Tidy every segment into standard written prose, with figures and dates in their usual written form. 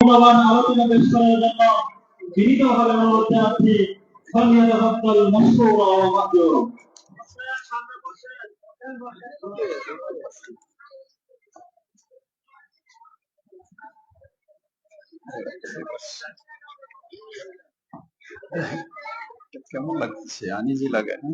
মূল্যবান আলোচনা পেশ করার জন্য বিনীতভাবে অনুরোধ জানাচ্ছি ফালিয়াতাফাদ্দাল মাশকুরা ওয়া মা'জুরা। কেমন লাগছে? আনিজি লাগে না?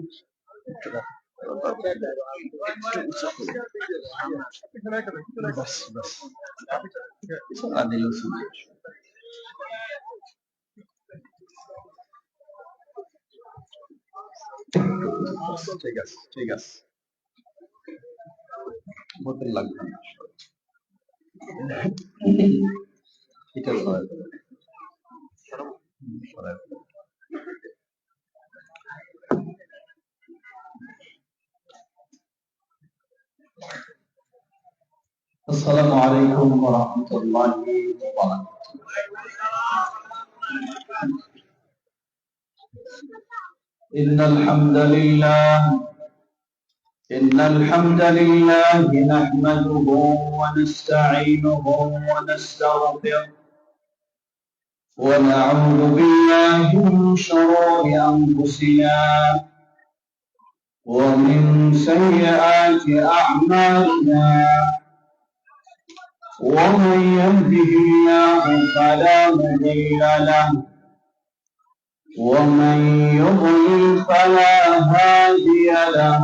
ঠিক আছে, ঠিক আছে, বোতল লাগবে না। এটা আসসালামু আলাইকুম ওয়া রাহমাতুল্লাহি ওয়া বারাকাতুহু। ইন্নাল হামদালিল্লাহি নাহমাদুহু ওয়া নাস্তাঈনুহু ওয়া নাস্তাগফিরুহ ওয়া না'উযু বিল্লাহি মিন শুরুরি আনফুসিনা ওয়া মিন সাইয়্যাতি আ'মালিনা। ومن يهده الله فلا مضل له ومن يضلل فلا هادي له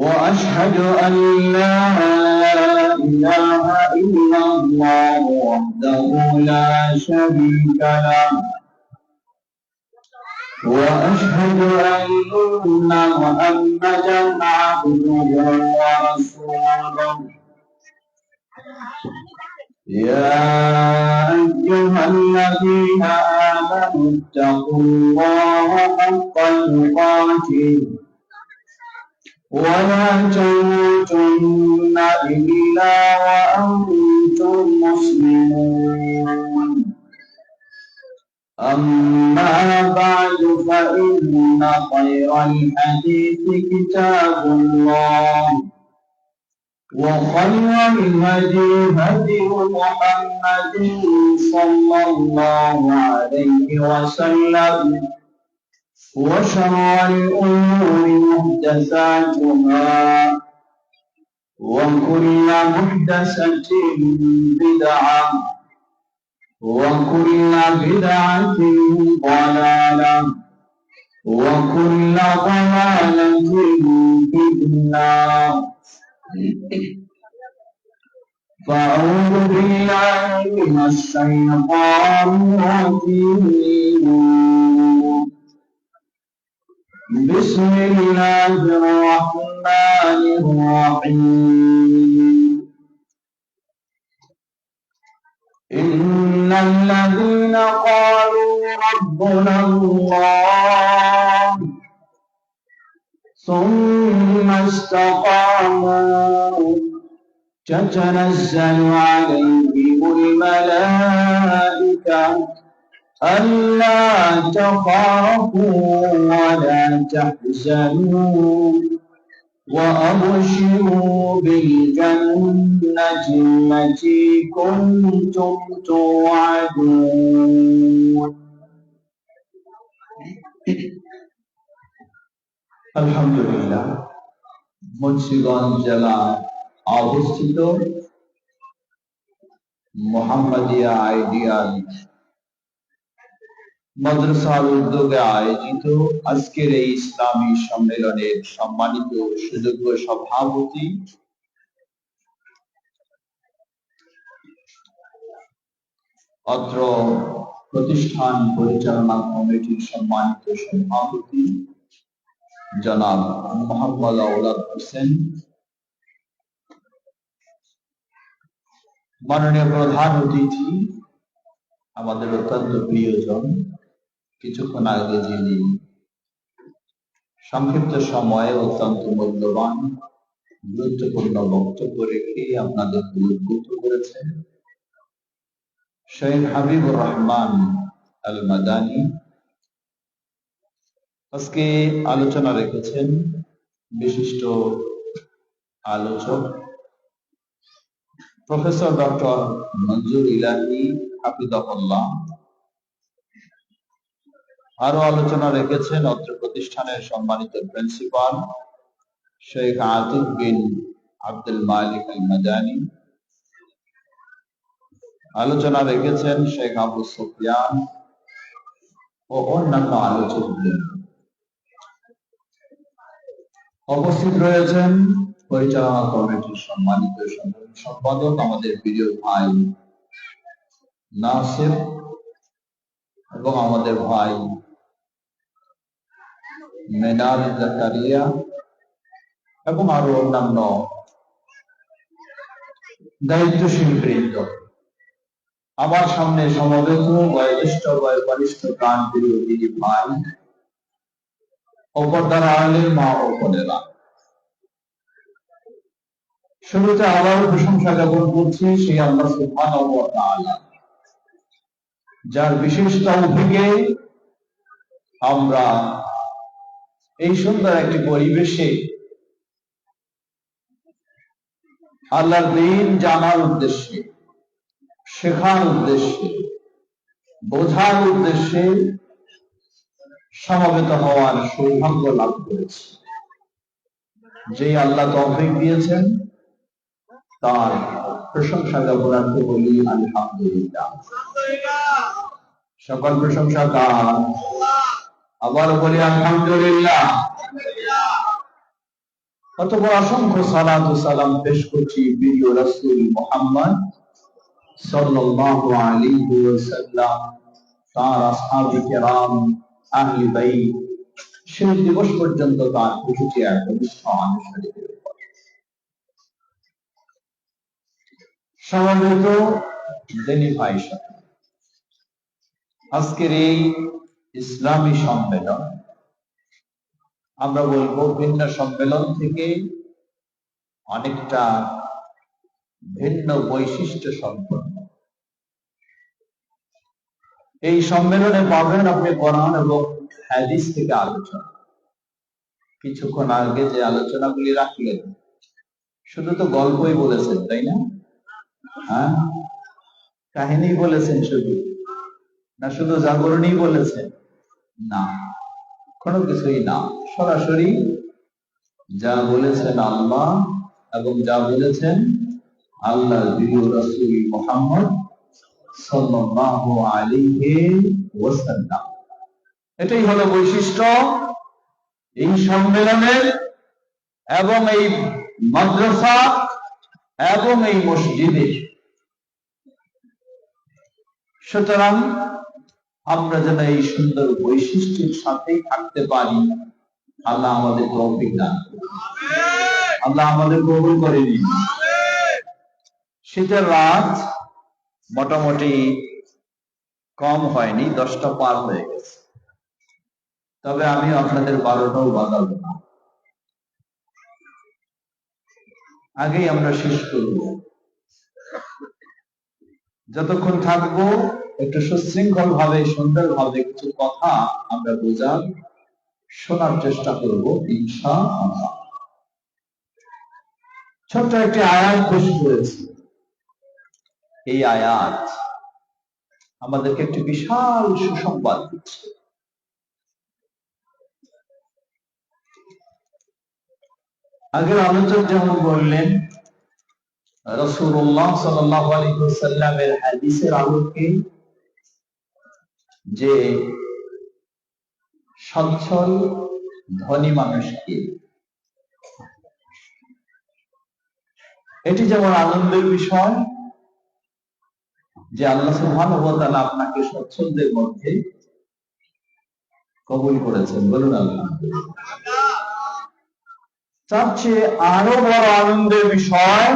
واشهد ان لا اله الا الله وحده لا شريك له واشهد ان محمدا عبده ورسوله. يا أيها الذين آمنوا اتقوا الله حق تقاته ولا تموتن إلا وأنتم مسلمون. أما بعد فإن خير الحديث كتاب الله وخير الهدي هدي محمد صلى الله عليه وسلم وشر الأمور محدثاتها وكل محدثة بدعة وكل بدعة ضلالة وكل ضلالة في النار. فأعوذ بالله من الشيطان الرجيم. بسم الله الرحمن الرحيم. إن الذين قالوا ربنا الله ثم استقاموا تتنزل عليهم الملائكة ألا تخافوا ولا تحزنوا وأبشروا بالجنة التي كنتم توعدون. আলহামদুলিল্লাহ, মুন্সিগঞ্জ জেলা অবস্থিত মোহাম্মদিয়া আইডিয়াল মাদ্রাসার উদ্যোগে আয়োজিত আজকের এই ইসলামী সম্মেলনের সম্মানিত সুযোগ্য সভাপতি অত্র প্রতিষ্ঠান পরিচালনা কমিটির সম্মানিত সভাপতি জনাব মোহাম্মদ আওলাদ হোসেন, মাননীয় প্রধান অতিথি আমাদের অত্যন্ত প্রিয়জন, কিছুক্ষণ আগে যিনি সংক্ষিপ্ত সময়ে অত্যন্ত মূল্যবান গুরুত্বপূর্ণ বক্তব্য রেখে আপনাদেরকে উদ্বুদ্ধ করেছেন, শেখ হাবিবুর রহমান আল মাদানী আজকে আলোচনা রেখেছেন। বিশিষ্ট আলোচক প্রফেসর ডক্টর মঞ্জুর ইলাহি হাফিজাহুল্লাহ আরো আলোচনা রেখেছেন অত্র প্রতিষ্ঠানের সম্মানিত প্রিন্সিপাল শেখ আতিক বিন আব্দুল মালিক আল মাদানী, আলোচনা রেখেছেন শেখ আবু সুফিয়ান ও অন্যান্য আলোচকদের। উপস্থিত রয়েছেন পরিচালনা কমিটির সম্মানিত সাধারণ সম্পাদক আমাদের প্রিয় ভাই নাসির এবং আমাদের ভাই মেনার জাকারিয়া এবং আরো অন্যান্য দায়িত্বশীল বৃন্দ। আমার সামনে সমবেত বয়োজ্যেষ্ঠ বয়োকনিষ্ঠ প্রাণ প্রিয় দিদি ভাই ও পর্দার আড়ালের মা ও বোনেরা, শুরুতে আল্লাহর প্রশংসা জ্ঞাপন করছি সেই আল্লাহ সুবহানাহু ওয়া তাআলা, যার বিশেষ তৌফিকে আমরা এই সুন্দর একটি পরিবেশে আল্লাহর দ্বীন জানার উদ্দেশ্যে, শেখার উদ্দেশ্যে, বোঝার উদ্দেশ্যে সমবেত হওয়ার সৌভাগ্য লাভ করেছি। যে আল্লাহ তৌফিক দিয়েছেন তার প্রশংসা জ্ঞাপনার্থে বলি আলহামদুলিল্লাহ। সকল প্রশংসা তার, আবার বলি আলহামদুলিল্লাহ। অতঃপর অসংখ্য সালাত ও সালাম পেশ করছি প্রিয় রাসূল মুহাম্মদ সাল্লাল্লাহু আলাইহি ওয়াসাল্লাম, তার আসহাবে কিরাম, আহলে বাইত, শেষ দিবস পর্যন্ত তার প্রতিটি একনিষ্ঠ অনুসারীদের উপর। সমবেত দিনী ভাই সাথে, আজকের এই ইসলামী সম্মেলন আমরা বলবো ভিন্ন সম্মেলন থেকে অনেকটা ভিন্ন বৈশিষ্ট্য সম্পন্ন। এই সম্মেলনে পাবেন আপনি কোরআন এবং হাদিস থেকে আলোচনা। কিছুক্ষণ আগে যে আলোচনাগুলি রাখলেন শুধু তো গল্পই বলেছেন, তাই না? হ্যাঁ, কাহিনী বলেছেন শুধু, না শুধু জাগরণই বলেছেন? না, কোনো কিছুই না। সরাসরি যা বলেছেন আল্লাহ এবং যা বলেছেন আল্লাহর প্রিয় রাসূল মুহাম্মদ সাল্লাল্লাহু আলাইহি ওয়াসাল্লাম, এটাই হলো বৈশিষ্ট্য এই সম্মেলনের এবং এই মাদ্রাসা এবং এই মসজিদের। সুতরাং আমরা যেন এই সুন্দর বৈশিষ্ট্যের সাথেই থাকতে পারি, আল্লাহ আমাদের তৌফিক দান করুন, আল্লাহ আমাদের কবুল করে নিন। শীতের রাত মোটামুটি কম হয়নি, 10টা পার হয়ে গেছে, তবে আমি আপনাদের 12টাও বাজাবো না, আগেই আমরা শেষ করব। যতক্ষণ থাকবো একটু সুশৃঙ্খল ভাবে, সুন্দর ভাবে কিছু কথা আমরা বোঝার, শোনার চেষ্টা করব ইনশাআল্লাহ। ছোট্ট একটি আয়াত পেশ করেছি। এই আয়াত আমাদেরকে একটি বিশাল সুসংবাদ দিচ্ছে। আগের আলোচক যেমন বললেন, রাসূলুল্লাহ সাল্লাল্লাহু আলাইহি ওয়াসাল্লামের হাদিসের আলোকে যে সচ্ছল ধনী মানুষকে, এটি যেমন আনন্দের বিষয় যে আল্লাহ সুবহানাহু ওয়া তাআলা আপনাকে সচ্ছলদের মধ্যে কবুল করেছেন, বলুন আলহামদুলিল্লাহ। তার চেয়ে আরো বড় আনন্দের বিষয়,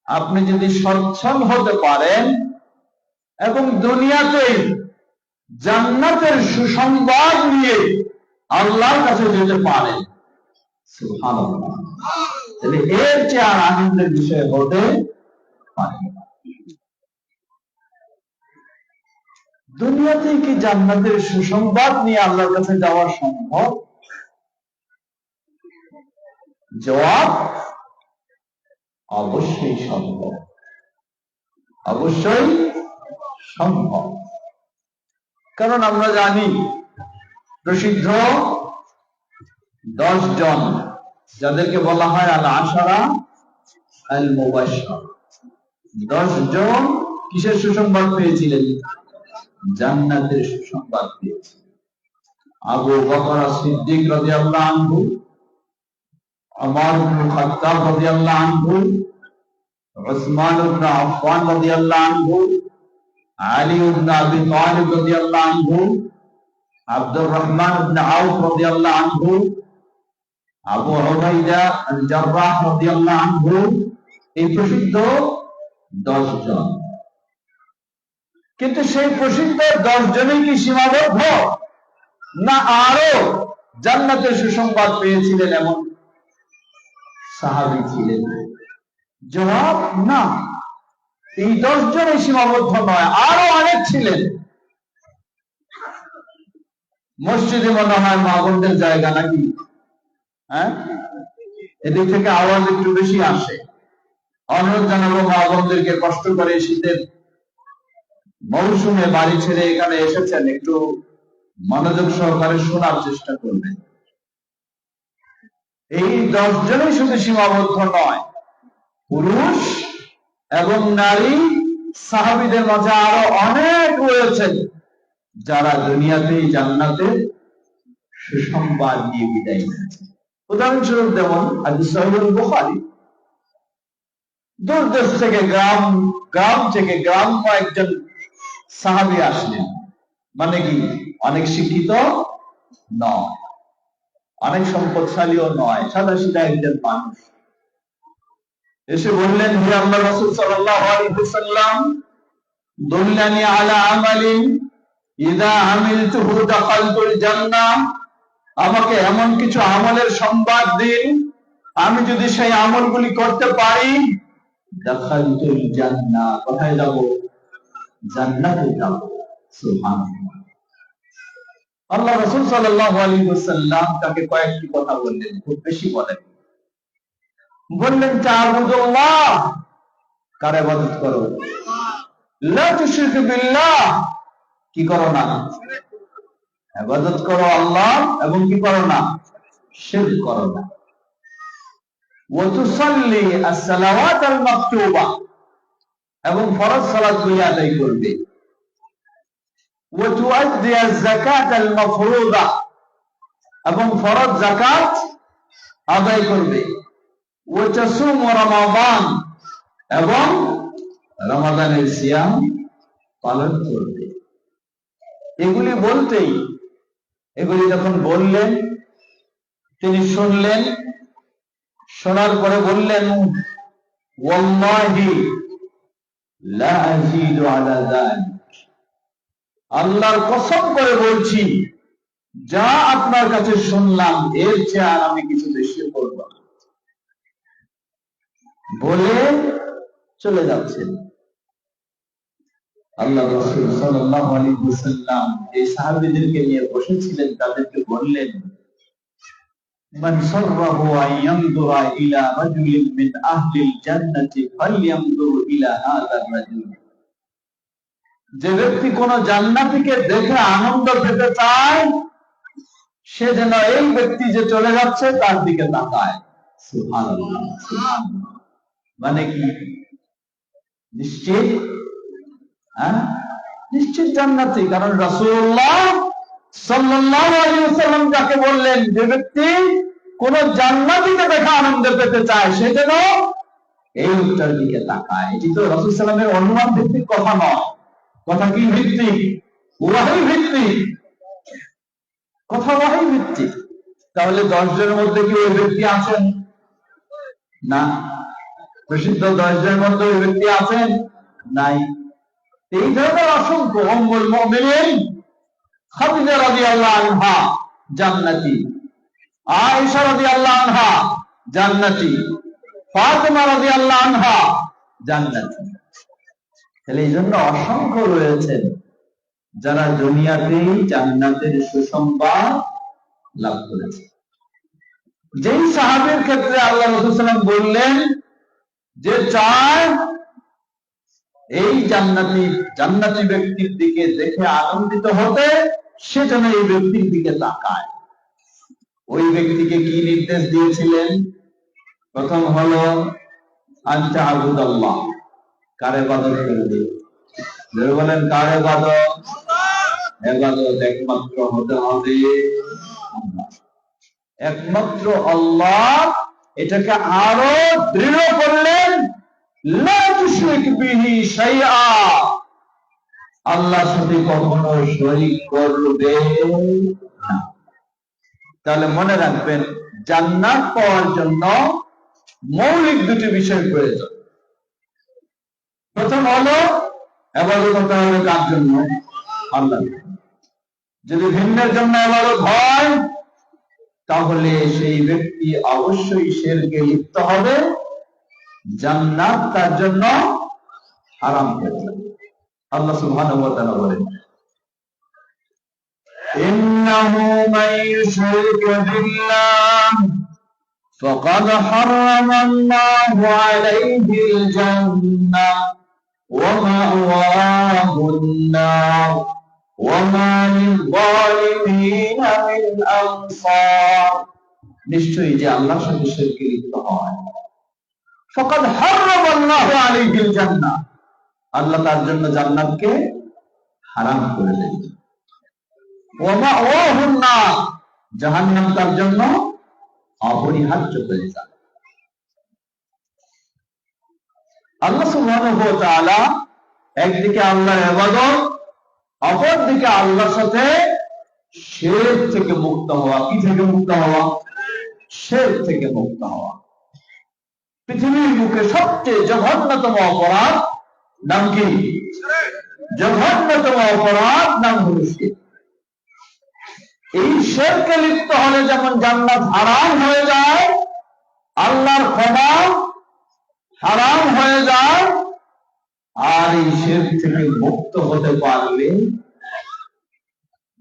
আপনি যদি সচ্ছল হতে পারেন এবং দুনিয়াতে জান্নাতের সুসংবাদ নিয়ে আল্লাহর কাছে যেতে পারেন, সুবহানাল্লাহ, তাহলে এর চেয়ে আর আনন্দের বিষয় হতে পারে না। দুনিয়াতে কি জান্নাতের সুসংবাদ নিয়ে আল্লাহর কাছে যাওয়া সম্ভব? জবাব অবশ্যই সম্ভব। অবশ্যই সম্ভব। কারণ আমরা জানি প্রসিদ্ধ 10 জন যাদেরকে বলা হয় আল আশারা আল মুবাশশার, 10 জন কিসের সুসংবাদ পেয়েছিলেন? জান্নাতের সুসংবাদ পেয়েছিলেন। আবু বকর সিদ্দিক রাদিয়াল্লাহু আনহু, উমর ইবনে খাত্তাব রাদিয়াল্লাহু আনহু, উসমান ইবনে আফফান রাদিয়াল্লাহু আনহু, আলী ইবনে আবি তালিব রাদিয়াল্লাহু আনহু, আব্দুর রহমান ইবনে আউফ রাদিয়াল্লাহু আনহু, আবু উবাইদা আল জাররাহ রাদিয়াল্লাহু আনহু, এই প্রসিদ্ধ 10 জন। কিন্তু সেই প্রসিদ্ধ 10 জনই কি সীমাবদ্ধ, না আরো জান্নাতের সুসংবাদ পেয়েছিলেন এমন সাহাবী ছিলেন? জবাব না, এই 10 জনই সীমাবদ্ধ নয়, আরো অনেক ছিলেন। মসজিদে মনে হয় মা বোনদের জায়গা নাকি? হ্যাঁ, এদিক থেকে আওয়াজ একটু বেশি আসে। অনুরোধ জানাবো মা বোনদেরকে, কষ্ট করে শীতের মৌসুমে বাড়ি ছেড়ে এখানে এসেছেন, একটু মনোযোগ সহকারে শোনার চেষ্টা করবেন। এই 10 জনই শুধু সীমাবদ্ধ নয়, পুরুষ এবং নারী সাহাবীদের মাঝে আরো অনেক রয়েছেন যারা দুনিয়াতেই জান্নাতের সুসংবাদ নিয়ে বিদায় নিয়েছেন। উদাহরণস্বরূপ যেমন হাদিস সহিহ বুখারী, দূর দেশ থেকে গ্রাম্য একজন সাহাবী আসলেন। মানে কি, অনেক শিক্ষিত নয়, অনেক সম্পদশালীও নয়, সাদা সিধা একজন মানুষ এসে বললেন, হে আল্লাহর রাসূল সাল্লাল্লাহু আলাইহি ওয়াসাল্লাম, দুল্লানি আলা আমালিন ইযা আমিলতুহু দাখালতুল জান্নাহ, আমাকে এমন কিছু আমলের সংবাদ দিন, আমি যদি সেই আমলগুলি করতে পারি দাখালতুল জান্নাহ, কোথায় যাব? জান্নাতে যাব। সুবহানাল্লাহ। আল্লাহ রাসূল সাল্লাল্লাহু আলাইহি ওয়াসাল্লাম তাকে কয়েকটি কথা বললেন, খুব বেশি বলেন। বললেন, তা'বুদুল্লাহ, কার ইবাদত করো, লা তুশরিকু বিল্লাহ, কি করো না, ইবাদত করো আল্লাহ এবং কি করো না, শিরক করো না। ওয়া তুসাল্লি আস-সালাওয়াত আল-মাকতুবা, এবং ফরজ সালাতগুলি আদায় করবে। ওয়া তুআদ্দি আয-যাকাত আল-মাফরুদা, এবং ফরজ যাকাত আদায় করবে। ওয়া তাসুমু রমাদান, এবং রমাদানের সিয়াম পালন করবে। এগুলি যখন বললেন, তিনি শুনলেন, শোনার পরে বললেন, ওয়াল্লাহি লা আযীদু আলা যালিক, আল্লাহর কসম করে বলছি, যা আপনার কাছে শুনলাম এর চেয়ে আর আমি কিছু বেশি করব না, বলে চলে যাচ্ছেন। আল্লাহ রাসূল সাল্লাল্লাহু আলাইহি ওয়াসাল্লাম এই সাহাবীদেরকে নিয়ে বসেছিলেন, তাদেরকে বললেন, মান সাররাহু আন ইয়ানজুরা ইলা রাজুলিন মিন আহলিল জান্নাতি ফালইয়ানজুর ইলা হাযার রাজুল, যে ব্যক্তি কোন জান্নাতীকে দেখে আনন্দ পেতে চায়, সে যেন এই ব্যক্তি যে চলে যাচ্ছে তার দিকে তাকায়। সুবহানাল্লাহ। মানে কি, নিশ্চিত, নিশ্চিত জান্নাতি। কারণ রাসূলুল্লাহ সাল্লাল্লাহু আলাইহি ওয়াসাল্লাম যাকে বললেন, যে ব্যক্তি কোন জান্নাতীকে দেখে আনন্দ পেতে চায়, সে যেন এই লোকটার দিকে তাকায়। এটি তো রাসূল সাল্লাল্লাহু আলাইহি ওয়াসাল্লামের অনুমান ভিত্তিক কথা নয়। কথা কি ভিত্তিক? ওয়াহী ভিত্তিক। কথা ওয়াহী ভিত্তিক। তাহলে 10 জনের মধ্যে কি ওই ব্যক্তি আছেন? না। প্রসিদ্ধ 10 জনের মধ্যে ওই ব্যক্তি আছেন? নাই। এই ধরনের অসংখ্য। উম্মুল মুমিনিন খাদিজা রাদিয়াল্লাহু আনহা জান্নাতি, আয়েশা রাদিয়াল্লাহু আনহা জান্নাতি, ফাতিমা রাদিয়াল্লাহু আনহা জান্নাতি। তাহলে এই জন্য অসংখ্য রয়েছেন যারা দুনিয়াতেই জান্নাতের সুসংবাদ লাভ করেছে। যেই সাহাবীর ক্ষেত্রে আল্লাহ রাসূল সাল্লাল্লাহু আলাইহি ওয়াসাল্লাম বললেন যে চায় এই জান্নাতি ব্যক্তির দিকে দেখে আনন্দিত হতে সে যেন এই ব্যক্তির দিকে তাকায়। ওই ব্যক্তিকে কি নির্দেশ দিয়েছিলেন? প্রথম হলো আনতা আবুদাল্লাহ, কার ইবাদত করবে? বলেন কার ইবাদত? ইবাদত একমাত্র হতে হবে আল্লাহ, একমাত্র আল্লাহ। এটাকে আরো দৃঢ় করলেন, লা তুশরিক বিহি শাইআ, আল্লাহর সাথে কখনো শরীক করবে না। তাহলে মনে রাখবেন, জান্নাত পাওয়ার জন্য মৌলিক দুটি বিষয় প্রয়োজন। প্রথম হলো ইবাদত করতে হবে কার জন্য? আল্লাহর। যদি ভিন্নের জন্য ইবাদত হয় তাহলে সেই ব্যক্তি অবশ্যই শিরকে লিপ্ত হবে, জান্নাত তার জন্য হারাম হয়ে যাবে। আল্লাহ সুবহানাহু ওয়া তাআলা বলেন, ইন্নাহু মান ইউশরিক বিল্লাহ ফাকাদ হারামা আল্লাহু আলাইহিল জান্নাহ ওয়া মাওয়াহুন নার ওয়া মা লিয-যালিমিনা মিন আনসার। নিশ্চয়ই যে আল্লাহর সাথে শিরকে লিপ্ত হয়, ফাকাদ হারামা আল্লাহু আলাইহিল জান্নাহ, আল্লাহ তার জন্য জান্নাতকে হারাম করে দেন। ওয়া মাওয়াহুন নার, জাহান্নাম তার জন্য অপরিহার্য হয়ে যায়। আল্লাহ সুবহানাহু ওয়া তাআলা একদিকে আল্লাহর ইবাদত, অপরদিকে আল্লাহর সাথে শিরক থেকে মুক্ত হওয়া। কি থেকে মুক্ত হওয়া? শিরক থেকে মুক্ত হওয়া। পৃথিবীর বুকে সবচেয়ে জঘন্যতম অপরাধ নাম কি? জঘন্যতম অপরাধ নাম হলো শিরক। এই শিরকে লিপ্ত হলে যেমন জান্নাত হারাম হয়ে যায়, আল্লাহর ক্ষমা হারাম হয়ে যায়, আর এই শিরক থেকে মুক্ত হতে পারলে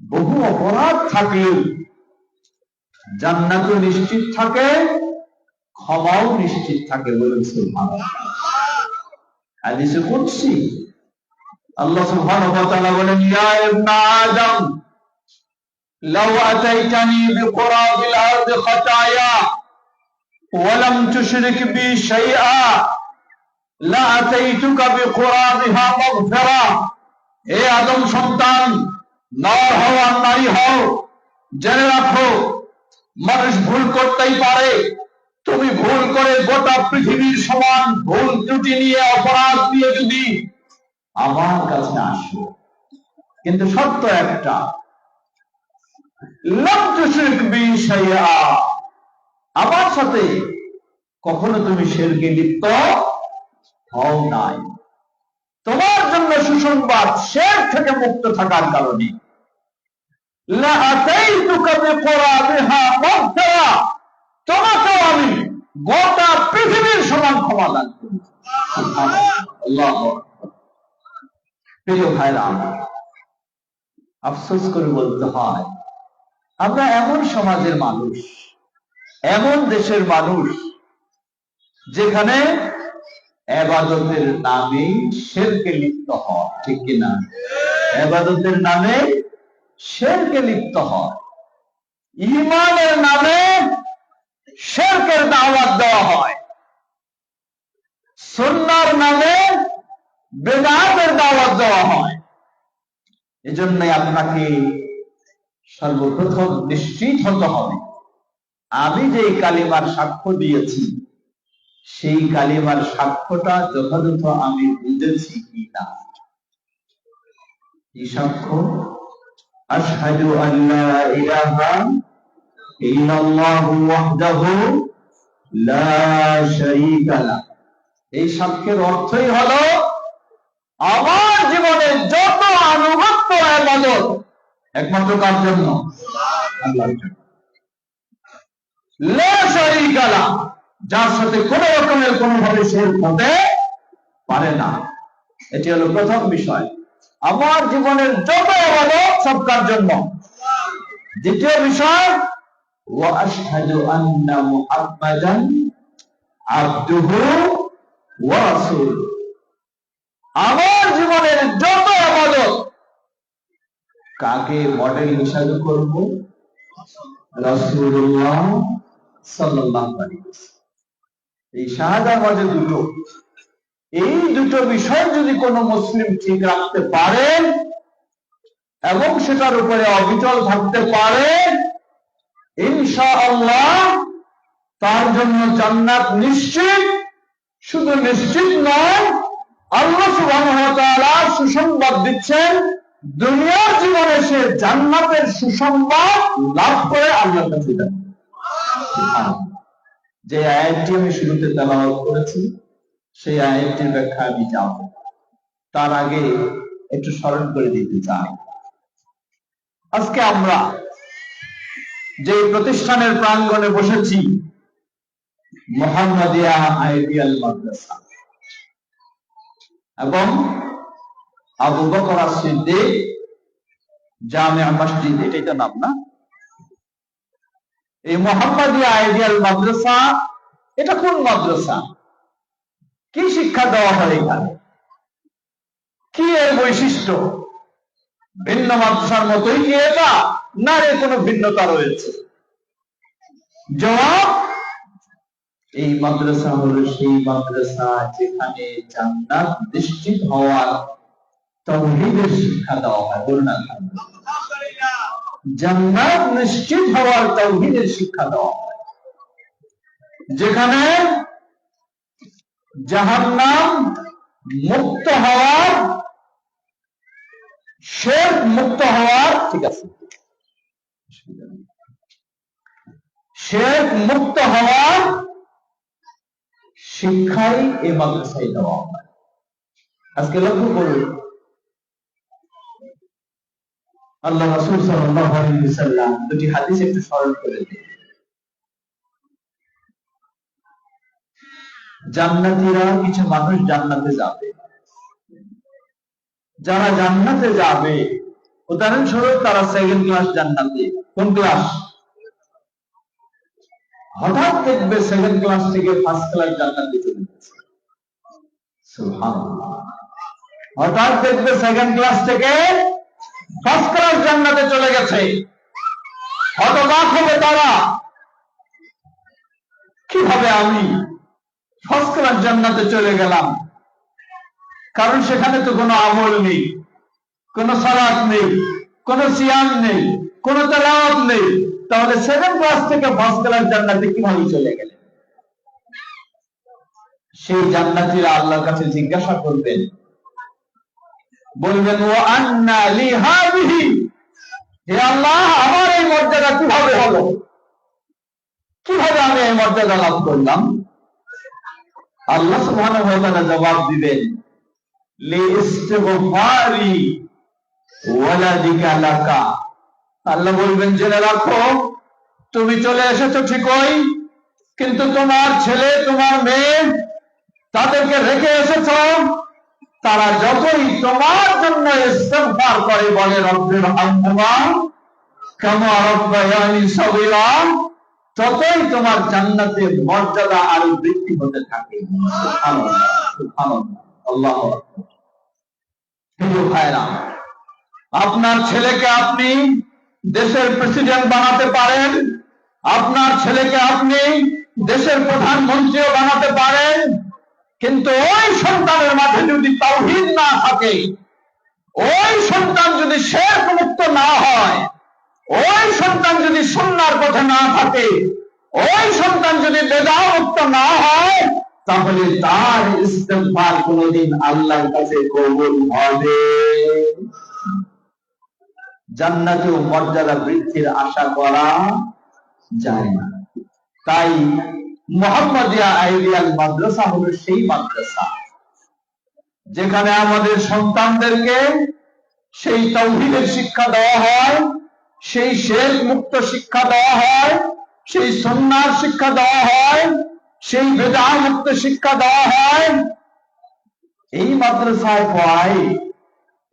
বহু অপরাধ থাকলেও জান্নাতও নিশ্চিত থাকে, ক্ষমাও নিশ্চিত থাকে। বলুন সুবহানাল্লাহ। হাদিসে কুদসি আল্লাহ সুবহানাহু ওয়া তাআলা বলেন, ইয়া ইবনা আদম লাউ আতাইতানি বিকুরাবিল আরদি খাতায়া ওয়া লাম তুশরিক বি শাইআ লা আতাইতুকা বিকুরাবিহা মাগফিরা। হে আদম সন্তান, নর হও আর নারী হও, জেনে রাখো মানুষ ভুল করতেই পারে। তুমি ভুল করে গোটা পৃথিবীর সমান ভুল ত্রুটি নিয়ে, অপরাধ নিয়ে যদি আমার কাছে আসো, কিন্তু সত্য একটা, লাম তুশরিক বি শাইআ, আমার সাথে কখনো তুমি শিরকে লিপ্ত হও নাই। তোমার জন্য সুসংবাদ, শিরক থেকে মুক্ত থাকার কারণে লা আতাইতুকা বিকুরাবিহা মাগফিরা, তোমাকে আমি গোটা পৃথিবীর সমান ক্ষমা দান করি। আল্লাহু আকবার। প্রিয় ভাইরা আমার, আফসোস করে বলতে হয়, আমরা এমন সমাজের মানুষ, এমন দেশের মানুষ যেখানে ইবাদতের নামে শিরকে লিপ্ত হয়। ঠিক কিনা? ইবাদতের নামে শিরকে লিপ্ত হয়, ঈমানের নামে শিরকের দাওয়াত দেওয়া হয়, সুন্নাহর নামে বিদআতের দাওয়াত দেওয়া হয়। এজন্যই আপনাকে সর্বপ্রথম নিশ্চিত হতে হবে, আমি যে কালিমার সাক্ষ্য দিয়েছি সেই কালিমার সাক্ষ্যটা যথাযথ আমি বুঝেছি কিনা। এই সাক্ষ্য আশহাদু আল্লা ইলাহা ইল্লাল্লাহু ওয়াহদাহু লা শারীকা লাহ। এই সাক্ষ্যের অর্থই হলো আমার জীবনে যত আনুগত্য ইবাদত একমাত্র কার জন্য? আল্লাহর জন্য। লা শারীকা লাহ, যার সাথে কোন রকমের কোনভাবে শিরক হতে পারে না। এটি হলো প্রথম বিষয়। আমার জীবনের যত ইবাদত সব কার জন্য? দ্বিতীয় বিষয়, ওয়া আশহাদু আন্না মুহাম্মাদান আবদুহু ওয়া রাসূলুহু। আমার জীবনের যত ইবাদত কাকে মডেল হিসাবে করব? রাসূলুল্লাহ সাল্লাল্লাহু আলাইহি ওয়াসাল্লাম। এই শাহাদার মাঝে দুটো, এই দুটো বিষয় যদি কোনো মুসলিম ঠিক রাখতে পারেন এবং সেটার উপরে অবিচল থাকতে পারে, ইনশাআল্লাহ তার জন্য জান্নাত নিশ্চিত। শুধু নিশ্চিত নয়, আল্লাহ সুবহানাহু ওয়া তাআলা সুসংবাদ দিচ্ছেন, দুনিয়ার জীবনে সে জান্নাতের সুসংবাদ লাভ করে আল্লাহর কাছে যাবে। যে আয়াতটি আমি শুরুতে তেলাওয়াত করেছি, সেই আয়াতটির ব্যাখ্যা আমি যাব। তার আগে একটু স্মরণ করে দিতে চাই, আজকে আমরা যে প্রতিষ্ঠানের প্রাঙ্গণে বসেছি, মুহাম্মাদিয়া আইডিয়াল মাদ্রাসা এবং আবু বকর সিদ্দিক জামিয়া মসজিদ, এটাই তো নাম না? এই মুহাম্মাদিয়া আইডিয়াল মাদ্রাসা, এটা কোন মাদ্রাসা? কি শিক্ষা দেওয়া হয় এখানে? কি এর বৈশিষ্ট্য? ভিন্ন মাদ্রাসার মতোই কি এটা, না এর কোনো ভিন্নতা রয়েছে? জবাব, এই মাদ্রাসা হলো সেই মাদ্রাসা যেখানে জান্নাত নিশ্চিত হওয়ার তাওহীদের শিক্ষা দেওয়া হয়। বলুন আলহামদুলিল্লাহ। জান্নাত নিশ্চিত হওয়ার তাওহীদের শিক্ষা দেওয়া হয়, যেখানে জাহান্নাম মুক্ত হওয়ার, শিরক মুক্ত হওয়ার, ঠিক আছে, শিরক মুক্ত হওয়ার শিক্ষাই এই মাদ্রাসায় দেওয়া হয়। আজকে লক্ষ্য করুন, আল্লাহ রাসূল সাল্লাল্লাহু আলাইহি ওয়াসাল্লাম দুটি হাদিস একটু স্মরণ করে দিন। জান্নাতীরা, কিছু মানুষ জান্নাতে যাবে, যারা জান্নাতে যাবে, উদাহরণস্বরূপ তারা সেকেন্ড ক্লাস জান্নাতে। কোন ক্লাস? হঠাৎ দেখবে সেকেন্ড ক্লাস থেকে ফার্স্ট ক্লাস জান্নাতে চলে গেছে। সুবহানাল্লাহ। হঠাৎ দেখবে সেকেন্ড ক্লাস থেকে ফার্স্ট ক্লাস জান্নাতে চলে গেছে। হতবাক হবে তারা, কিভাবে আমি ফার্স্ট ক্লাস জান্নাতে চলে গেলাম? কারণ সেখানে তো কোনো আমল নেই, কোনো সালাত নেই, কোনো সিয়াম নেই, কোনো তেলাওয়াত নেই। তাহলে সেকেন্ড ক্লাস থেকে ফার্স্ট ক্লাস জান্নাতে কিভাবে চলে গেলেন? সেই জান্নাতীরা আল্লাহর কাছে জিজ্ঞাসা করবেন, বলবেন, ওয়া আন্না লি হাযিহি, হে আল্লাহ, আমার এই মর্যাদা কিভাবে হলো? কিভাবে আমি এই মর্যাদা লাভ করলাম? আল্লাহ সুবহানাহু ওয়া তাআলা জবাব দিবেন, লিইস্তিগফারি ওয়ালাদিকা লাকা। আল্লাহ বলবেন, জেনে রাখো, তুমি চলে এসেছো ঠিকই, কিন্তু তোমার ছেলে, তোমার মেয়ে, তাদেরকে রেখে এসেছো। তারা যতই তোমার জন্য ইস্তিগফার করে, বলে রব্বির হামহুমা কামা রাব্বায়ানি সগীরা, ততই তোমার জান্নাতের মর্যাদা আরো বৃদ্ধি হতে থাকে। সুবহানাল্লাহ, সুবহানাল্লাহ, আল্লাহু আকবার। প্রিয় ভাইরা, আপনার ছেলেকে আপনি দেশের প্রেসিডেন্ট বানাতে পারেন, আপনার ছেলেকে আপনি দেশের প্রধানমন্ত্রীও বানাতে পারেন, কিন্তু ওই সন্তানের মাঝে যদি তাওহীদ না থাকে, ওই সন্তান যদি শিরক মুক্ত না হয়, ওই সন্তান যদি সুন্নাহর পথে না থাকে, ওই সন্তান যদি বেদাত মুক্ত না হয়, তাহলে তার ইস্তিগফার কোনদিন আল্লাহর কাছে কবুল হবে। জান্নাতেও মর্যাদা বৃদ্ধির আশা করা যায় না। তাই মুহাম্মাদিয়া আইডিয়াল মাদ্রাসা হলো সেই মাদ্রাসা যেখানে আমাদের সন্তানদেরকে সেই তাওহীদের শিক্ষা দেওয়া হয়, সেই শিরক মুক্ত শিক্ষা দেওয়া হয়, সেই সুন্নাহর শিক্ষা দেওয়া হয়, সেই বিদআত মুক্ত শিক্ষা দেওয়া হয়। এই মাদ্রাসায় পড়ায়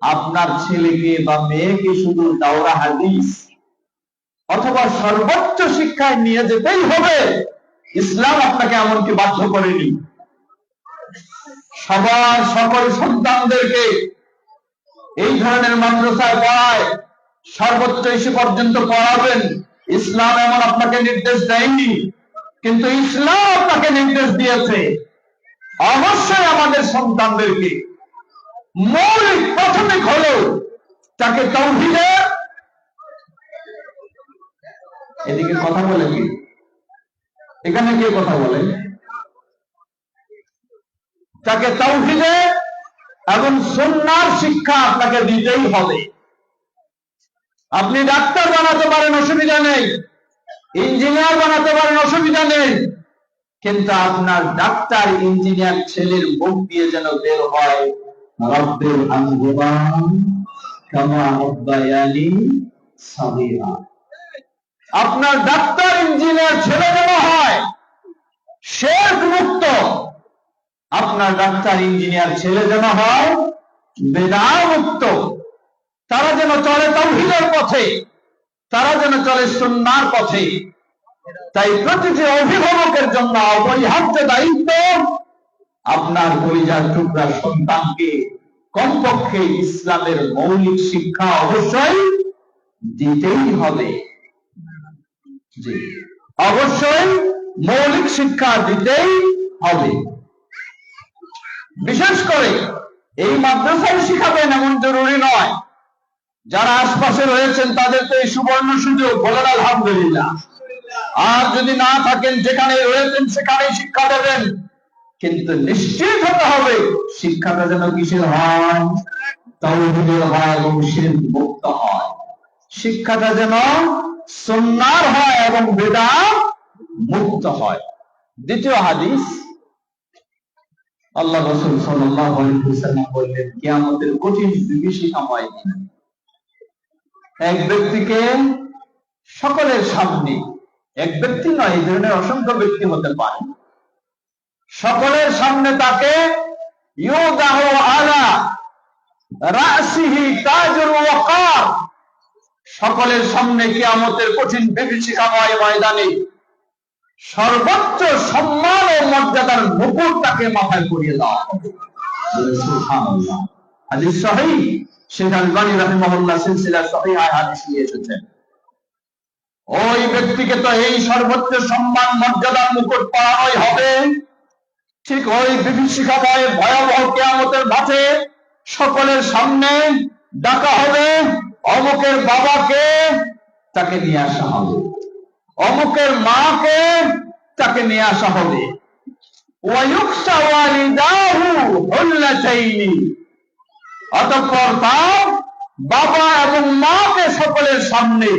আপনার ছেলেকে বা মেয়েকে শুধু দাওরা হাদিস অথবা সর্বোচ্চ শিক্ষায় নিয়ে যেতেই হবে, ইসলাম আপনাকে এমনকি বাধ্য করেনি। সবার সকল সন্তানদেরকে এই ধরনের মাদ্রাসায় পড়ায়, সর্বোচ্চ এসে পর্যন্ত পড়াবেন। ইসলাম এমন আপনাকে নির্দেশ দেয়নি, কিন্তু ইসলাম আপনাকে নির্দেশ দিয়েছে অবশ্যই আমাদের সন্তানদেরকে মৌলিক প্রাথমিক হলেও তাকে তাওহীদে, এদিকে কথা বলে কি, এখানে কে কথা বলে, তাকে তাওহীদে এবং সুন্নাহর শিক্ষা আপনাকে দিতেই হবে। আপনি ডাক্তার বানাতে পারেন, অসুবিধা নেই, ইঞ্জিনিয়ার বানাতে পারেন, অসুবিধা নেই, কিন্তু আপনার ডাক্তার ইঞ্জিনিয়ার ছেলের মুখ দিয়ে যেন বের হয় রব্বিল আনহুমা কামা রাব্বায়ানি সাগীরা। আপনার ডাক্তার ইঞ্জিনিয়ার ছেলে যেন হয় শিরক মুক্ত, আপনার ডাক্তার ইঞ্জিনিয়ার ছেলে যেন হয় বিদআত মুক্ত। তারা যেন চলে তাওহীদের পথে, তারা যেন চলে সুন্নাহর পথে। তাই প্রতিটি অভিভাবকের জন্য অপরিহার্য দায়িত্ব আপনার কলিজার টুকরা সন্তানকে কমপক্ষে ইসলামের মৌলিক শিক্ষা অবশ্যই দিতেই হবে। জি, অবশ্যই মৌলিক শিক্ষা দিতেই হবে। বিশেষ করে এই মাদ্রাসায় শিখাবেন এমন জরুরি নয়। যারা আশপাশে রয়েছেন তাদের তো এই সুবর্ণ সুযোগ, বলেন আলহামদুলিল্লাহ। আর যদি না থাকেন, যেখানে রয়েছেন সেখানেই শিক্ষা দেবেন, কিন্তু নিশ্চিত হতে হবে শিক্ষাটা যেন কিসের হয়, তাওহীদের হয় এবং শিরক মুক্ত হয়। শিক্ষাটা যেন সুন্নাহর হয় এবং বিদআত মুক্ত হয়। দ্বিতীয় হাদিস, আল্লাহ রাসূল সাল্লাল্লাহু আলাইহি ওয়াসাল্লাম বললেন, কিয়ামতের কঠিন বিভীষিকাময় দিন এক ব্যক্তিকে সকলের সামনে, এক ব্যক্তি নয়, এই ধরনের অসংখ্য ব্যক্তি হতে পারে, সকলের সামনে তাকে ইউদাহু আলা রাসিহি তাজুল ওয়াকার, সকলের সামনে কিয়ামতের কঠিন বিভীষিকাময় ময়দানে সর্বোচ্চ সম্মান ও মর্যাদার মুকুট তাকে মাথায় পরিয়ে দেওয়া হবে। সুবহানাল্লাহ। হাদিস সহিহ, শেখ আলবানী রাহিমাহুল্লাহ সিলসিলা সহিহ হাদিস নিয়ে এসেছেন। ওই ব্যক্তিকে তো এই সর্বোচ্চ সম্মান মর্যাদার মুকুট পরানোই হবে। ঠিক ওই বিভীষিকাময় ভয়াবহ কিয়ামতের মাঠে সকলের সামনে ডাকা হবে, অমুকের বাবাকে, তাকে নিয়ে আসা হবে, অমুকের মাকে, তাকে নিয়ে আসা হবে। ওয়ায়ুকসা ওয়ালিদাহু হুল্লাতাইনি, অতঃপর তার বাবা এবং মাকে সকলের সামনে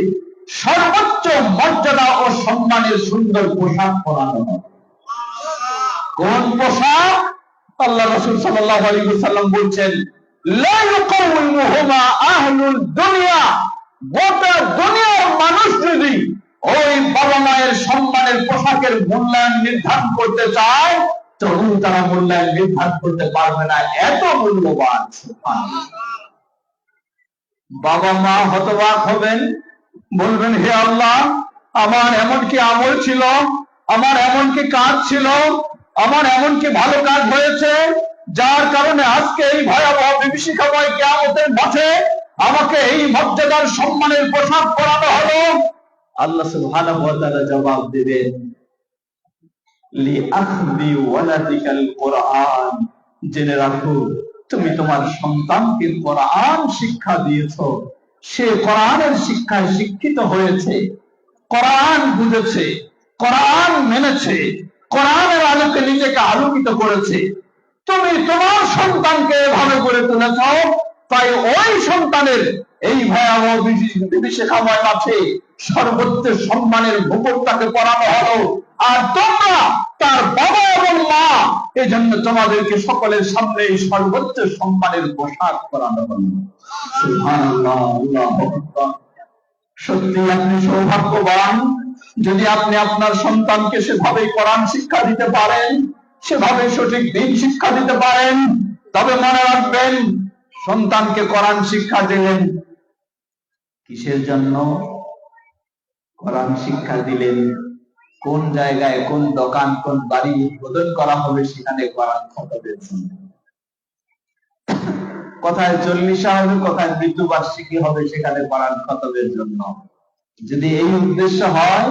সর্বোচ্চ মর্যাদা ও সম্মানের সুন্দর পোশাক পরানো হবে। কোন পোশাক? আল্লাহ রাসূল সাল্লাল্লাহু আলাইহি ওয়াসাল্লাম বলছেন, লা ইউকাউমুহুমা আহলুদ দুনিয়া, গোটা দুনিয়ার মানুষ যদি ওই বাবা মায়ের সম্মানের পোশাকের মূল্যায়ন নির্ধারণ করতে চায়, তখন তারা মূল্যায়ন নির্ধারণ করতে পারবে না, এত মূল্যবান। বাবা মা হতবাক হবেন, বলবেন, হে আল্লাহ, আমার এমন কি আমল ছিল, আমার এমন কি কাজ ছিল, আমার এমন কি ভালো কাজ হয়েছে যার কারণে আজকে এই ভয়াবহ বিভীষিকাময় কিয়ামতের মাঠে আমাকে এই মর্যাদার সম্মানের পোশাক পরানো হলো। আল্লাহ সুবহানাহু ওয়া তাআলা জবাব দিবেন, লিআখদি ওয়ালাদিকাল কুরআন, জেনে রাখো তুমি তোমার সন্তানকে কোরআন শিক্ষা দিয়েছো, সে কোরআনের শিক্ষায় শিক্ষিত হয়েছে, কোরআন বুঝেছে, কোরআন মেনেছে, কোরআনের আলোকে নিজেকে আলোকিত করেছে। তুমি তোমার সন্তানকে এভাবে গড়ে তুলেছ, তাই ওই সন্তানের এই ভয়াবহ বিভীষিকাময় মাঠে সর্বোচ্চ সম্মানের মুকুট তাকে পরানো হলো। আর তোমরা তার বাবা এবং মা, এই জন্য তোমাদেরকে সকলের সামনে সর্বোচ্চ সম্মানের পোশাক পরানো হলো। সুবহানাল্লাহ, আল্লাহু আকবার। সত্যি আপনি সৌভাগ্যবান যদি আপনি আপনার সন্তানকে সেভাবে কোরআন শিক্ষা দিতে পারেন, সেভাবে সঠিক দিন শিক্ষা দিতে পারেন। তবে মনে রাখবেন, সন্তানকে কোরআন শিক্ষা দিলেন কিসের জন্য? কোরআন শিক্ষা দিলেন কোন জায়গায়, কোন দোকান, কোন বাড়ি উদ্বোধন করা হবে সেখানে কোরআন খতমের জন্য। কোথায় 40 হবে, কোথায় মৃত্যুবার্ষিকী হবে, সেখানে কোরআন খতমের জন্য। যদি এই উদ্দেশ্য হয়,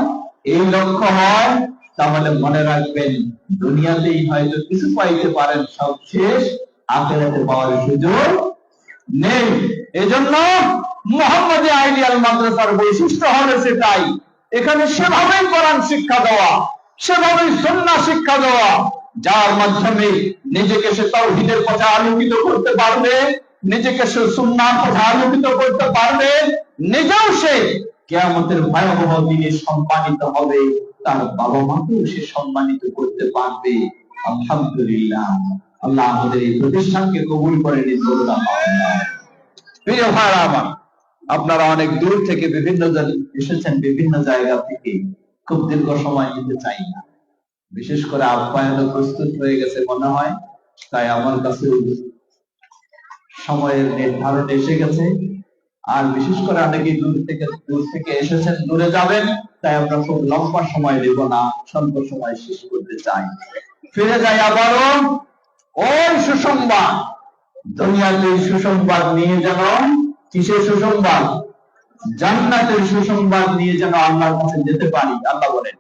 এই লক্ষ্য হয়, তাহলে মনে রাখবেন দুনিয়াতেই হয়তো কিছু পাইতে পারেন, সব শেষ, আখিরাতে পাওয়ার সুযোগ নেই। এজন্য মুহাম্মদী আইডিয়াল মাদ্রাসার বৈশিষ্ট্য হলো সেটাই, এখানে সেভাবেই কোরআন শিক্ষা দেওয়া, সেভাবেই সুন্নাহ শিক্ষা দেওয়া, যার মাধ্যমে নিজেকে সে তাওহীদের পথে আলোকিত করতে পারবে, নিজেকে সে সুন্নাহর পথে আলোকিত করতে পারবে, নিজেও সে কিয়ামতের ভয়াবহ দিনে সম্মানিত হবে, তার বাবা মাকেও সে সম্মানিত করতে পারবে। আলহামদুলিল্লাহ, আল্লাহ আমাদের এই প্রতিষ্ঠানকে কবুল করে নিন। প্রিয় ভাইরা আমার, আপনারা অনেক দূর থেকে বিভিন্ন জন এসেছেন, বিভিন্ন জায়গা থেকে, খুব দীর্ঘ সময় নিতে চাই না, বিশেষ করে আপ্যায়ন প্রস্তুত হয়ে গেছে মনে হয়, তাই আমার কাছে সময়ের নির্ধারণ এসে গেছে। আর বিশেষ করে অনেকে দূর থেকে এসেছেন, দূরে যাবেন, তাই আমরা খুব লম্বা সময় দেব না, স্বল্প সময় শেষ করতে চাই। ফিরে যাই আবারও ওই সুসংবাদ, দুনিয়াতে সুসংবাদ নিয়ে যেন, কিসের সুসংবাদ? জান্নাতের সুসংবাদ নিয়ে যেন আল্লাহর কাছে যেতে পারি। আল্লাহ বলেন,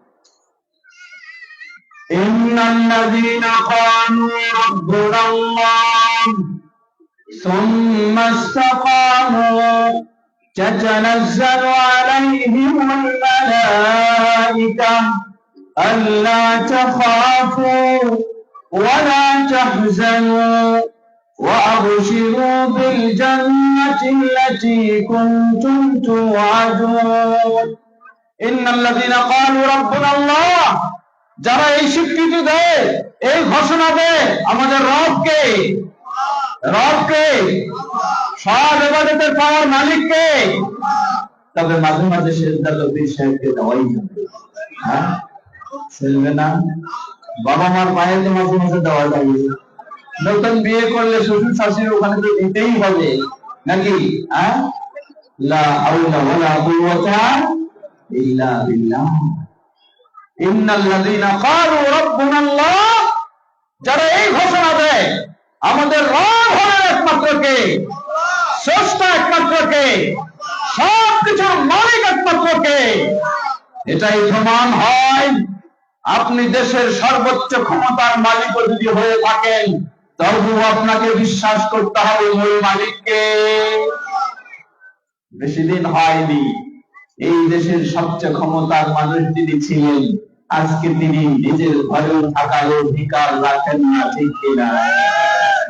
ইন্নাল্লাযীনা ক্বালু রাব্বুনাল্লাহ সুম্মা ইসতাকামু তাতানাজ্জালু আলাইহিমুল মালায়েকা আল্লা তাখাফু ওয়া লা তাহজানু وأبشروا بالجنة التي كنتم توعدون إن الذين قالوا ربنا الله, যারা এই স্বীকৃতি দেয়, এই ঘোষণা দেয় আমাদের রবকে, সব ইবাদতের পাওয়ার মালিককে, তবে মাঝে মাঝে সেজদা নবী সাহেবকে দেওয়াই যাবে। হ্যাঁ, চলবে না? বাবা মার পায়ে তো মাঝে মাঝে দেওয়া যাবে, নতুন বিয়ে করলে শ্বশুর শাশুড়ি ওখানে তো দিতেই হবে নাকি? লা হাওলা ওয়ালা কুওয়াতা ইল্লা বিল্লাহ। ইন্নাল্লাযীনা ক্বালু রাব্বুনাল্লাহ, যারা এই ঘোষণা দেয় আমাদের রব হলেন একমাত্র কে, স্রষ্টা একমাত্র কে, সবকিছুর মালিক একমাত্র কে, এটাই প্রমাণ হয় আপনি দেশের সর্বোচ্চ ক্ষমতার মালিক যদি হয়ে থাকেন, তবু আপনাকে বিশ্বাস করতে হবে মূল মালিককে। বেশি দিন হয়নি এই দেশের সবচেয়ে ক্ষমতার মানুষ যিনি ছিলেন, আজকে তিনি নিজের ঘরেও থাকার অধিকার রাখেন না, ঠিক কিনা?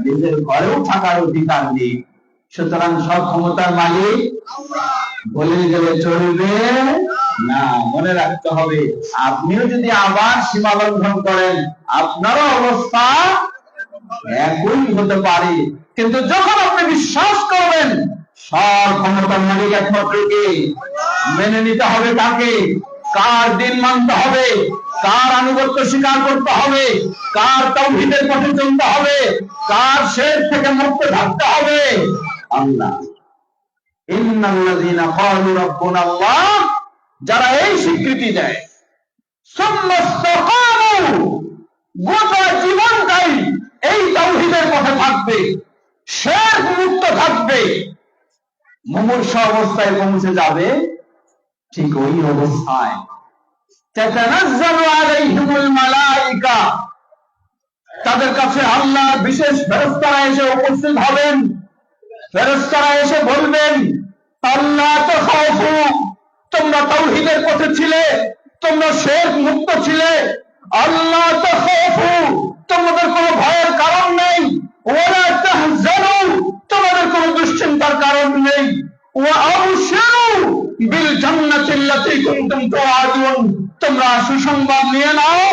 নিজের ঘরেও থাকার অধিকার নেই। সুতরাং সব ক্ষমতার মালিক বলে গেলে চলবে না, মনে রাখতে হবে। আপনিও যদি আবার সীমা লঙ্ঘন করেন, আপনারও অবস্থা একই হতে পারে। কিন্তু যখন আপনি বিশ্বাস করবেন সব ক্ষমতার মালিক একমাত্র কে, মেনে নিতে হবে তাকে, কার দিন মানতে হবে, কার আনুগত্য স্বীকার করতে হবে, কার তাওহীদের পথে চলতে হবে, কার শিরক থেকে মুক্ত থাকতে হবে, আল্লাহ। ইন্নাল্লাযীনা ক্বালু রাব্বুনাল্লাহ, যারা এই স্বীকৃতি দেয়, সুম্মা ইসতাকামু, গোটা জীবনটাই এই তাওহীদের পথে থাকবে, শিরক মুক্ত থাকবে, মুমূর্ষ অবস্থায় পৌঁছে যাবে, ঠিক ওই অবস্থায় তাতানাজ্জালু আলাইহিমুল মালায়েকা, তাদের কাছে আল্লাহ বিশেষ ফেরেশতারা এসে উপস্থিত হবেন। ফেরেশতারা এসে বলবেন, আল্লাহ তাখাফু, তোমরা তাওহীদের পথে ছিলে, তোমরা শিরক মুক্ত ছিলে, আল্লাহ তাখাফু, তোমাদের কোনো ভয়ের কারণ নেই, ওয়ালা তাহজানু, তোমাদের কোনো দুশ্চিন্তার কারণ নেই, ওয়া আবশিরু বিল জান্নাতিল্লাতী কুনতুম তুআদুন, তোমরা সুসংবাদ নিয়ে নাও,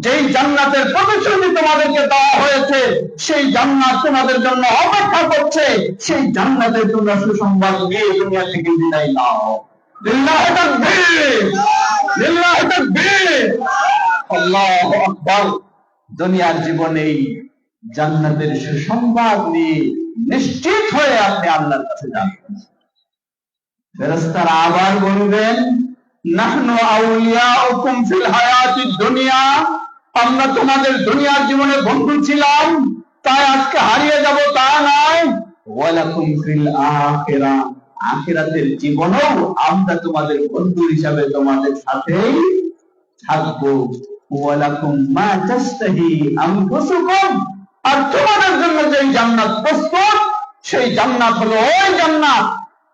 যেই জান্নাতের প্রতিশ্রুতি তোমাদেরকে দেওয়া হয়েছে, সেই জান্নাত তোমাদের জন্য অপেক্ষা করছে, সেই জান্নাতের তোমরা সুসংবাদ নিয়ে দুনিয়া থেকে বিদায় নাও। লিল্লাহি তাকবীর, লিল্লাহি তাকবীর, আল্লাহু আকবার। দুনিয়ার জীবনে জান্নাতের সুসংবাদ নিয়ে নিশ্চিত হয়ে আপনি আল্লাহর কাছে যাবেন। ফেরেশতারা আবার বলবেন, নাহনু আউলিয়াউকুম ফিল হায়াতিদ দুনিয়া, আমরা তোমাদের দুনিয়ার জীবনে বন্ধু ছিলাম, তাই আজকে হারিয়ে যাব তা নয়, ওয়ালাকুম ফিল আখিরাহ, আখিরাতের জীবনেও আমরা তোমাদের বন্ধু হিসাবে তোমাদের সাথেই থাকবো। ওয়ালাকুম মা তাস্তাহি আনফুসুকুম, আর তোমাদের জন্য যে জান্নাত প্রস্তুত, সেই জান্নাত হলো ওই জান্নাত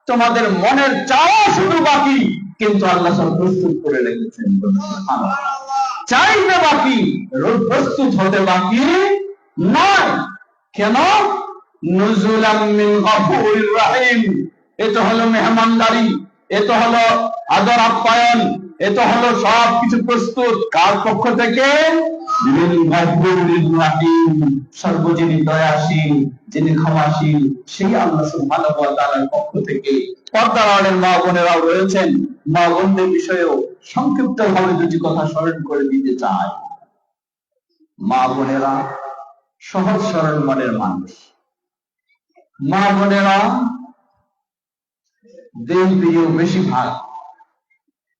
তোমাদের মনের চাওয়া শুধু বাকি, কিন্তু আল্লাহ সব প্রস্তুত করে রেখেছেন। চাইতে বাকি, প্রস্তুত হতে বাকি নয়। কেন? নুজুলাম মিন গফুরির রহিম, এটা হলো মেহমানদারি, এটা হলো আদর আপ্যায়ন, এটা হলো সবকিছু প্রস্তুত কার পক্ষ থেকে? সর্বজনী দয়াশীল, যিনি ক্ষমাশীল, সেই আল্লাহ সুবহানাহু ওয়া তাআলার পক্ষ থেকে। পর্দার আড়ালের মা বোনেরাও রয়েছেন, মা বোনদের বিষয়েও সংক্ষিপ্ত ভাবে দুটি কথা স্মরণ করে দিতে চাই। মা বোনেরা সহজ সরল মনের মানুষ। মা বোনেরা দিন প্রিয় বেশি ভাগ,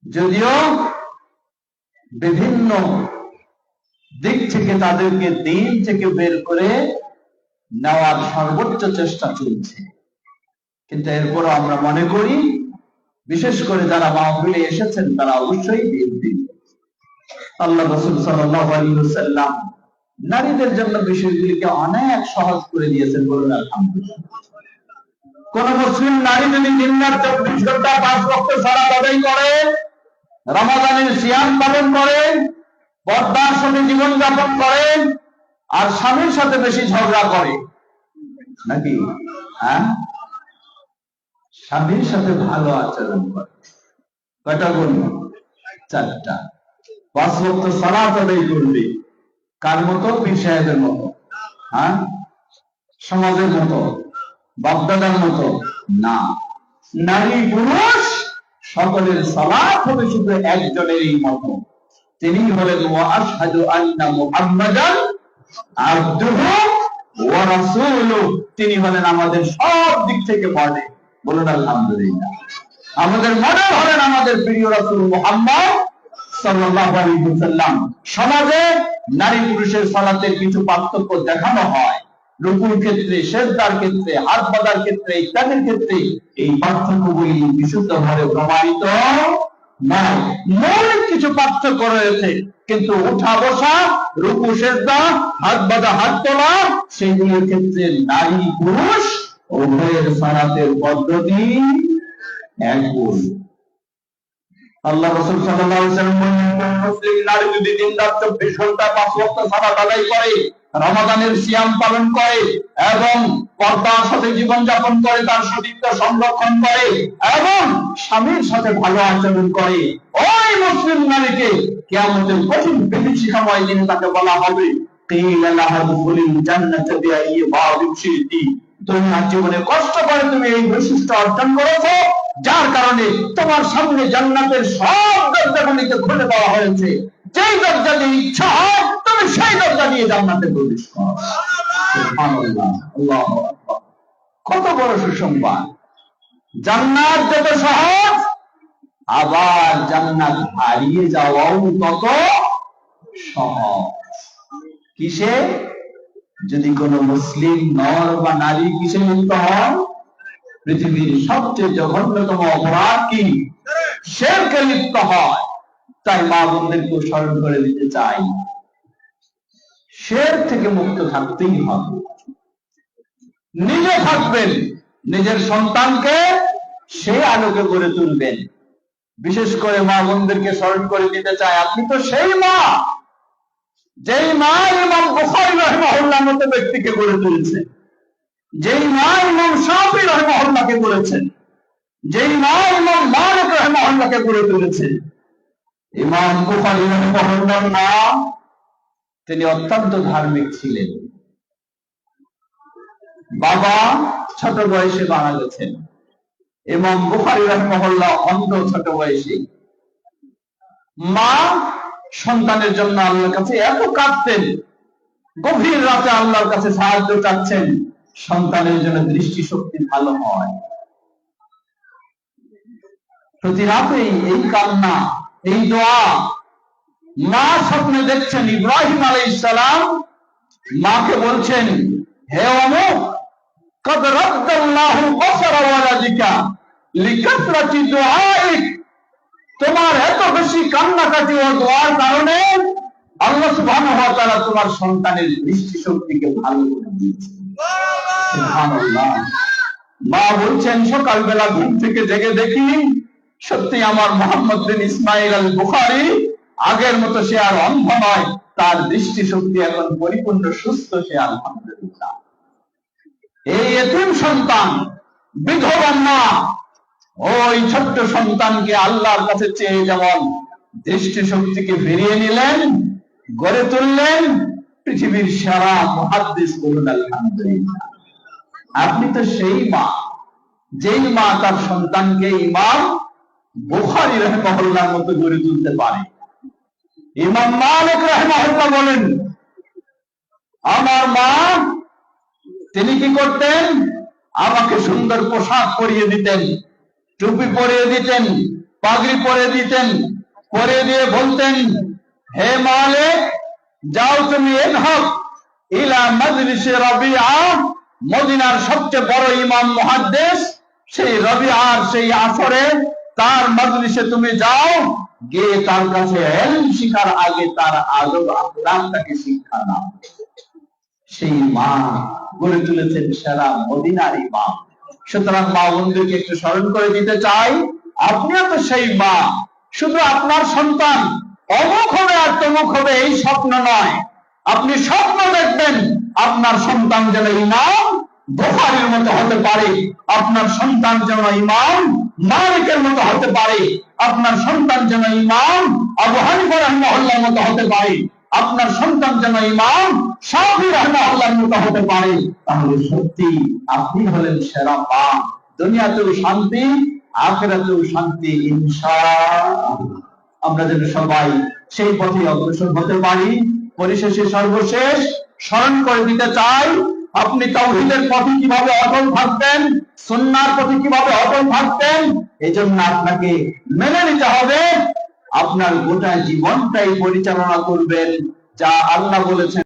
যদিও বিভিন্ন দিক থেকে তাদেরকে দিন থেকে বের করে নেওয়ার সর্বোচ্চ চেষ্টা চলছে, কিন্তু এরপরও আমরা মনে করি, বিশেষ করে যারা মাহফিলে এসেছেন তারা অবশ্যই দিন। আল্লাহ রাসূল সাল্লাল্লাহু আলাইহি ওয়াসাল্লাম নারীদের জন্য বিষয়গুলিকে অনেক সহজ করে দিয়েছেন, বলুন আলহামদুলিল্লাহ। কোন মুসলিম নারী যদি দিন-রাত 24 ঘন্টা 5 ওয়াক্ত সালাত আদায় করে, রমাদানের সিয়াম পালন করে, পর্দার সাথে জীবন যাপন করে, আর স্বামীর সাথে বেশি ঝগড়া করে, নাকি স্বামীর সাথে ভালো আচরণ করে, কয়টা গুণ? 4টা। 5 ওয়াক্ত সালাত আদায় করবে, কার মতো? পীর সাহেবের মতো, সমাজের মতো, বাপদাদার মতো না। নারী পুরুষ সকলের সালাত হবে শুধু একজনেরই মতো, তিনি হলেন ওয়া আশহাদু আন্না মুহাম্মাদান আবদুহু ওয়া রাসূলুহু, তিনি হলেন আমাদের সব দিক থেকে মডেল, বলুন আলহামদুলিল্লাহ। আমাদের মডেল হলেন আমাদের প্রিয় রাসূল মুহাম্মদ সাল্লাল্লাহু আলাইহি ওয়াসাল্লাম। সমাজে নারী পুরুষের সালাতের কিছু পার্থক্য দেখানো হয়, রুকুর ক্ষেত্রে, সিজদার ক্ষেত্রে, হাত বাঁধার ক্ষেত্রে, ইত্যাদির ক্ষেত্রে। এই পার্থক্যগুলি বিশুদ্ধভাবে প্রমাণিত নয়। মৌলিক কিছু পার্থক্য রয়েছে, কিন্তু উঠা বসা, রুকু সিজদা, হাত বাঁধা, হাত তোলা, সেইগুলির ক্ষেত্রে নারী পুরুষ উভয়ের সালাতের পদ্ধতি একই। আল্লাহ রাসূল সাল্লাল্লাহু আলাইহি ওয়াসাল্লাম বলেন, মুসলিম নারী যদি দিন-রাত 24 ঘন্টা 5 ওয়াক্ত সালাত আদায় করে, রমাদানের সিয়াম পালন করে এবং পর্দার সাথে জীবন যাপন করে, তার সতীত্ব সংরক্ষণ করে এবং স্বামীর সাথে ভালো আচরণ করে, ওই মুসলিম নারীকে কিয়ামতের কঠিন বিভীষিকাময় দিনে তাকে বলা হবে, কিলা লাহা দুখুলিল জান্নাতা বিআইয়ি বাবিন শি'তি, দুনিয়ার জীবনে কষ্ট করে তুমি এই বৈশিষ্ট্য অর্জন করেছো, যার কারণে তোমার সামনে জান্নাতের সব দরজাগুলিকে খুলে দেওয়া হয়েছে, যেই দরজা দিয়ে ইচ্ছা হয় তুমি সেই দরজা দিয়ে জান্নাতে প্রবেশ করো। সুবহানাল্লাহ, আল্লাহু আকবার। কত বড় সুসংবাদ! জান্নাত যত সহজ, আবার জান্নাত হারিয়ে যাওয়াও তত সহজ। কিসে? যদি কোন মুসলিম নর বা নারী কিসে লিপ্ত হন? পৃথিবীর সবচেয়ে জঘন্যতম অপরাধ কি? শিরকে লিপ্ত হয়। তাই মা বোনদেরকে স্মরণ করে দিতে চাই, শিরক থেকে মুক্ত থাকতেই হবে। নিজে থাকবেন, নিজের সন্তানকে সেই আলোকে গড়ে তুলবেন। বিশেষ করে মা বোনদেরকে স্মরণ করে দিতে চাই, আপনি তো সেই মা, যেই মা ইমাম বুখারী রাহিমাহুল্লাহর মতো ব্যক্তিকে গড়ে তুলেছে, যেই মা ইমাম শাফিঈ রাহিমাহুল্লাহকে করেছেন, যেই মা ইমাম মালিক রাহিমাহুল্লাহকে গড়ে তুলেছে। ইমাম বুখারী রাহিমাহুল্লাহর মা, তিনি অত্যন্ত ধার্মিক ছিলেন। বাবা ছোট বয়সে মারা গেছেন। ইমাম বুখারী রাহিমাহুল্লাহ অন্ধ ছোট বয়সে। মা সন্তানের জন্য আল্লাহর কাছে এত কাঁদতেন, গভীর রাতে আল্লাহর কাছে সাহায্য চাচ্ছেন, সন্তানের জন্য দৃষ্টিশক্তি ভালো হয়। প্রতি রাতেই এই কান্না, এই দোয়া। মা স্বপ্নে দেখছেন ইব্রাহিম আলাইহিস সালাম মাকে বলছেন, হে অমুক, قد رد الله بصر ولدك لكثرة دعائك, তোমার এত বেশি কান্নাকাটি ও দোয়ার কারণে আল্লাহ সুবহানাহু ওয়া তাআলা তোমার সন্তানের দৃষ্টিশক্তিকে ভালো করে দিয়েছেন। সুবহানাল্লাহ। মা বলছেন সকালবেলা ঘুম থেকে জেগে দেখি সত্যি আমার মুহাম্মদ বিন ইসমাইল আল বুখারী আগের মতো সে আর অন্ধ নয়, তার দৃষ্টিশক্তি এখন পরিপূর্ণ সুস্থ, সে আলহামদুলিল্লাহ। এই এতিম সন্তান, বিধবা মা ওই ছোট্ট সন্তানকে আল্লাহর কাছে চেয়ে যেমন দৃষ্টিশক্তিকে ফিরিয়ে নিলেন, গড়ে তুললেন, পৃথিবীর সেরা মুহাদ্দিস বলুন আলহামদুলিল্লাহ। আপনি তো সেই মা, যেই মা তার সন্তানকে ইমাম বুখারী রাহিমাহুল্লাহর মতো গড়ে তুলতে পারে। ইমাম মালিক রাহিমাহুল্লাহ বলেন, আমার মা তিনি কি করতেন, আমাকে সুন্দর পোশাক পরিয়ে দিতেন, টুপি পরিয়ে দিতেন, পাগড়ি পরিয়ে দিতেন, পরিয়ে দিয়ে বলতেন, হে মালিক যাও তুমি ইযহাব ইলা মাজলিসি রাবিআ, মদিনার সবচেয়ে বড় ইমাম মুহাদ্দিস সেই রাবিআর সেই আসরে তার মজলিসে তুমি যাও, গিয়ে তার কাছে ইলম শিখার আগে তার আদব আখলাকটাকে শিক্ষা নাও। সেই মা গড়ে তুলেছেন সেরা মদিনার ইমাম। সুতরাং মা বন্ধুকে একটু স্মরণ করে দিতে চাই, আপনিও তো সেই মা। শুধু আপনার সন্তান অমুক হবে আর তমুক হবে এই স্বপ্ন নয়, আপনি স্বপ্ন দেখবেন আপনার সন্তান যেন ইমাম বুখারীর মতো হতে পারে, আপনার সন্তান যেন ইমাম মালিকের মতো হতে পারে, আপনার সন্তান যেন ইমাম আবু হানিফা রাহিমাহুল্লাহর মতো হতে পারে, আপনার সন্তান যেন ইমাম শাফিঈ রাহিমাহুল্লাহর মতো হতে পারে। তাহলে সত্যি আপনি হলেন সেরা মা, দুনিয়াতেও শান্তি আখিরাতেও শান্তি ইনশাআল্লাহ। আমরা যেন সবাই সেই পথে অগ্রসর হতে পারি। পরিশেষে সর্বশেষ স্মরণ করে দিতে চাই, আপনি তাওহীদের পথে কিভাবে অটল থাকবেন, সুন্নাহর পথে কিভাবে অটল থাকবেন, এজন্য আপনাকে মেনে নিতে হবে আপনার গোটা জীবনটাই পরিচালনা করবেন যা আল্লাহ বলেছেন।